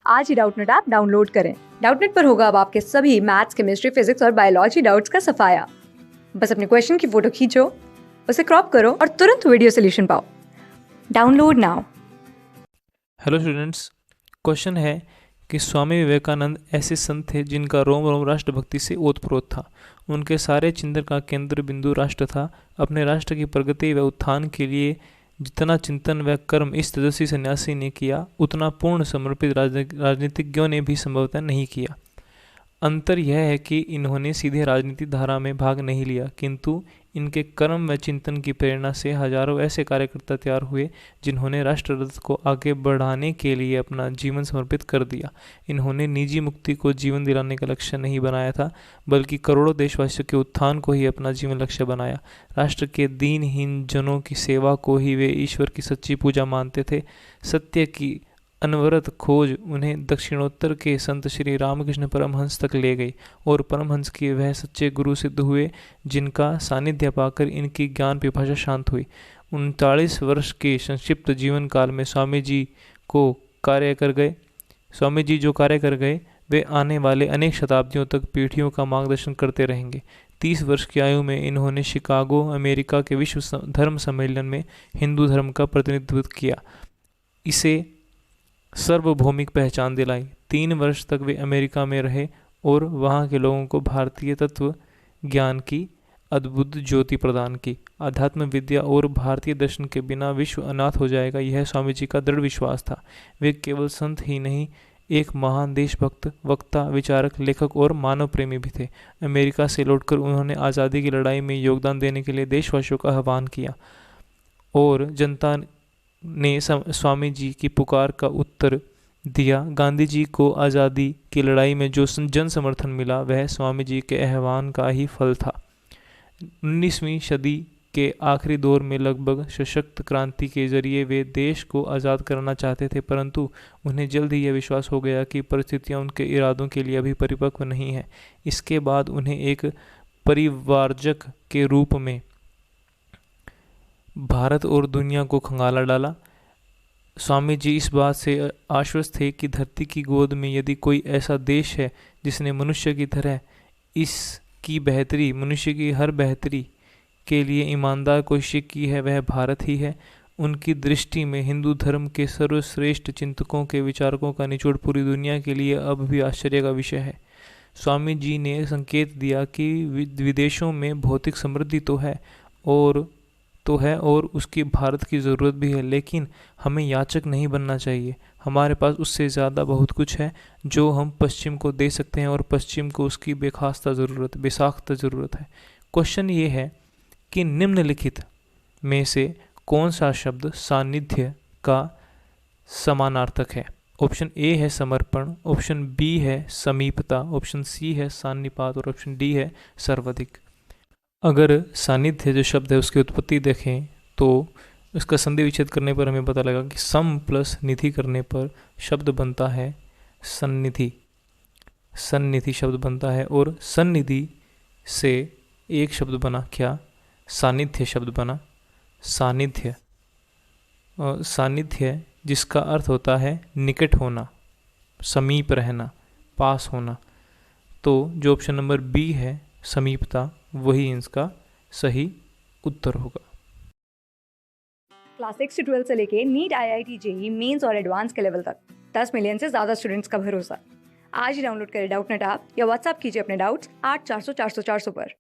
आज ही Doubtnut app download करें। Doubtnut पर होगा अब आपके सभी मैथ्स, केमिस्ट्री, फिजिक्स और बायोलॉजी डाउट्स का सफाया। बस अपने क्वेश्चन की फोटो खींचो, उसे क्रॉप करो और तुरंत वीडियो सोल्यूशन पाओ। Download now. Hello students, question है कि स्वामी विवेकानंद ऐसे संत थे जिनका रोम रोम राष्ट्रभक्ति से ओतप्रोत था। उनके सारे चिंतन का केंद्र बिंदु राष्ट्र था। अपने राष्ट्र की प्रगति व उत्थान के लिए जितना चिंतन व कर्म इस तेजस्वी सन्यासी ने किया, उतना पूर्ण समर्पित राजनीतिज्ञों ने भी संभवतः नहीं किया। अंतर यह है कि इन्होंने सीधे राजनीति धारा में भाग नहीं लिया, किंतु इनके कर्म व चिंतन की प्रेरणा से हजारों ऐसे कार्यकर्ता तैयार हुए जिन्होंने राष्ट्ररथ को आगे बढ़ाने के लिए अपना जीवन समर्पित कर दिया। इन्होंने निजी मुक्ति को जीवन दिलाने का लक्ष्य नहीं बनाया था, बल्कि करोड़ों देशवासियों के उत्थान को ही अपना जीवन लक्ष्य बनाया। राष्ट्र के दीनहीन जनों की सेवा को ही वे ईश्वर की सच्ची पूजा मानते थे। सत्य की अनवरत खोज उन्हें दक्षिणोत्तर के संत श्री रामकृष्ण परमहंस तक ले गई और परमहंस के वह सच्चे गुरु सिद्ध हुए जिनका सानिध्य पाकर इनकी ज्ञान पिपासा शांत हुई। 39 वर्ष के संक्षिप्त जीवन काल में स्वामी जी जो कार्य कर गए वे आने वाले अनेक शताब्दियों तक पीढ़ियों का मार्गदर्शन करते रहेंगे। 30 वर्ष की आयु में इन्होंने शिकागो, अमेरिका के विश्व धर्म सम्मेलन में हिंदू धर्म का प्रतिनिधित्व किया, इसे सार्वभौमिक पहचान दिलाई। 3 वर्ष तक वे अमेरिका में रहे और वहाँ के लोगों को भारतीय तत्व ज्ञान की अद्भुत ज्योति प्रदान की। अध्यात्म विद्या और भारतीय दर्शन के बिना विश्व अनाथ हो जाएगा, यह स्वामी जी का दृढ़ विश्वास था। वे केवल संत ही नहीं, एक महान देशभक्त, वक्ता, विचारक, लेखक और मानव प्रेमी भी थे। अमेरिका से लौटकर उन्होंने आज़ादी की लड़ाई में योगदान देने के लिए देशवासियों का आह्वान किया और जनता ने स्वामी जी की पुकार का उत्तर दिया। गांधी जी को आज़ादी की लड़ाई में जो जन समर्थन मिला वह स्वामी जी के आह्वान का ही फल था। 19वीं सदी के आखिरी दौर में लगभग सशक्त क्रांति के जरिए वे देश को आज़ाद करना चाहते थे, परंतु उन्हें जल्द ही यह विश्वास हो गया कि परिस्थितियां उनके इरादों के लिए अभी परिपक्व नहीं है। इसके बाद उन्हें एक परिवारजक के रूप में भारत और दुनिया को खंगाला डाला। स्वामी जी इस बात से आश्वस्त थे कि धरती की गोद में यदि कोई ऐसा देश है जिसने मनुष्य की तरह इसकी बेहतरी, मनुष्य की हर बेहतरी के लिए ईमानदार कोशिश की है, वह भारत ही है। उनकी दृष्टि में हिंदू धर्म के सर्वश्रेष्ठ चिंतकों के विचारकों का निचोड़ पूरी दुनिया के लिए अब भी आश्चर्य का विषय है। स्वामी जी ने संकेत दिया कि विदेशों में भौतिक समृद्धि तो है और उसकी भारत की ज़रूरत भी है, लेकिन हमें याचक नहीं बनना चाहिए। हमारे पास उससे ज़्यादा बहुत कुछ है जो हम पश्चिम को दे सकते हैं और पश्चिम को उसकी बेसाख्ता ज़रूरत है। क्वेश्चन ये है कि निम्नलिखित में से कौन सा शब्द सानिध्य का समानार्थक है? ऑप्शन ए है समर्पण, ऑप्शन बी है समीपता, ऑप्शन सी है सान्निपात और ऑप्शन डी है सर्वाधिक। अगर सानिध्य जो शब्द है उसकी उत्पत्ति देखें तो उसका संधि विच्छेद करने पर हमें पता लगा कि सम प्लस निधि करने पर शब्द बनता है सन्निधि। सन्निधि शब्द बनता है और सन्निधि से एक शब्द बना क्या? सानिध्य शब्द बना। सानिध्य और सानिध्य जिसका अर्थ होता है निकट होना, समीप रहना, पास होना। तो जो ऑप्शन नंबर बी है समीपता, वही इसका सही उत्तर होगा। क्लास 6 से 12 से लेके नीट, IIT, JEE मेंस और एडवांस के लेवल तक 10 मिलियन से ज्यादा स्टूडेंट्स का भरोसा। आज ही डाउनलोड करें डाउटनेट ऐप या व्हाट्सएप कीजिए अपने डाउट्स 8400 400 400 पर।